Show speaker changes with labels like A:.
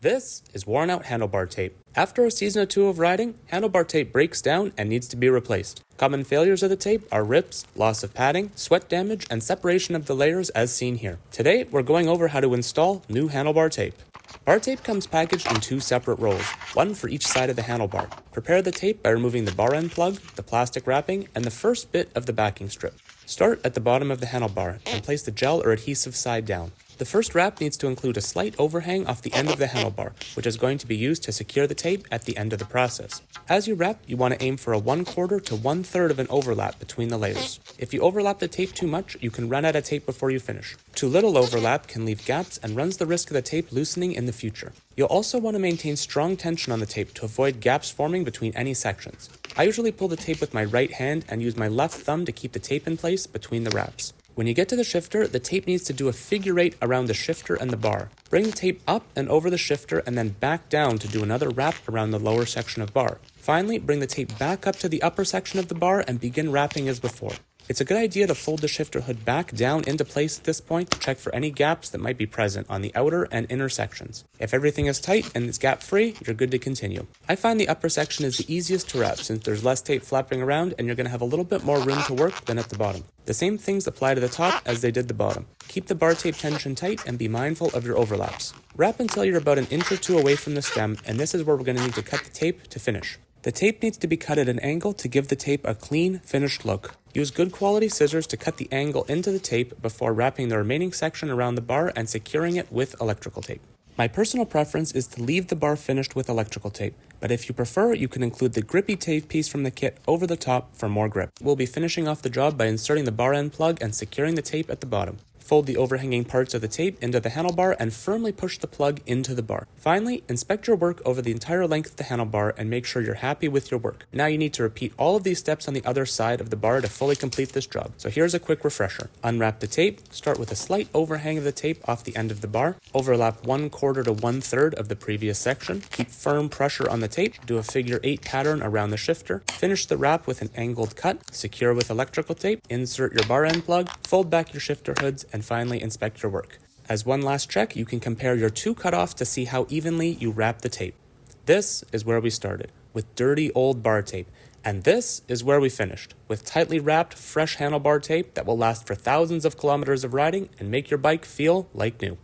A: This is worn out handlebar tape. After a season or two of riding, handlebar tape breaks down and needs to be replaced. Common failures of the tape are rips, loss of padding, sweat damage, and separation of the layers as seen here. Today, we're going over how to install new handlebar tape. Bar tape comes packaged in two separate rolls, one for each side of the handlebar. Prepare the tape by removing the bar end plug, the plastic wrapping, and the first bit of the backing strip. Start at the bottom of the handlebar and place the gel or adhesive side down. The first wrap needs to include a slight overhang off the end of the handlebar, which is going to be used to secure the tape at the end of the process. As you wrap, you want to aim for a 1/4 to 1/3 of an overlap between the layers. If you overlap the tape too much, you can run out of tape before you finish. Too little overlap can leave gaps and runs the risk of the tape loosening in the future. You'll also want to maintain strong tension on the tape to avoid gaps forming between any sections. I usually pull the tape with my right hand and use my left thumb to keep the tape in place between the wraps. When you get to the shifter, the tape needs to do a figure 8 around the shifter and the bar. Bring the tape up and over the shifter and then back down to do another wrap around the lower section of bar. Finally, bring the tape back up to the upper section of the bar and begin wrapping as before. It's a good idea to fold the shifter hood back down into place at this point to check for any gaps that might be present on the outer and inner sections. If everything is tight and it's gap-free, you're good to continue. I find the upper section is the easiest to wrap since there's less tape flapping around and you're going to have a little bit more room to work than at the bottom. The same things apply to the top as they did the bottom. Keep the bar tape tension tight and be mindful of your overlaps. Wrap until you're about 1 inch or 2 away from the stem, and this is where we're going to need to cut the tape to finish. The tape needs to be cut at an angle to give the tape a clean, finished look. Use good quality scissors to cut the angle into the tape before wrapping the remaining section around the bar and securing it with electrical tape. My personal preference is to leave the bar finished with electrical tape, but if you prefer, you can include the grippy tape piece from the kit over the top for more grip. We'll be finishing off the job by inserting the bar end plug and securing the tape at the bottom. Fold the overhanging parts of the tape into the handlebar and firmly push the plug into the bar. Finally, inspect your work over the entire length of the handlebar and make sure you're happy with your work. Now you need to repeat all of these steps on the other side of the bar to fully complete this job. So here's a quick refresher. Unwrap the tape, start with a slight overhang of the tape off the end of the bar, overlap 1/4 to 1/3 of the previous section, keep firm pressure on the tape, do a figure 8 pattern around the shifter, finish the wrap with an angled cut, secure with electrical tape, insert your bar end plug, fold back your shifter hoods, and finally inspect your work. As one last check, you can compare your two cutoffs to see how evenly you wrap the tape. This is where we started, with dirty old bar tape, and this is where we finished, with tightly wrapped, fresh handlebar tape that will last for thousands of kilometers of riding and make your bike feel like new.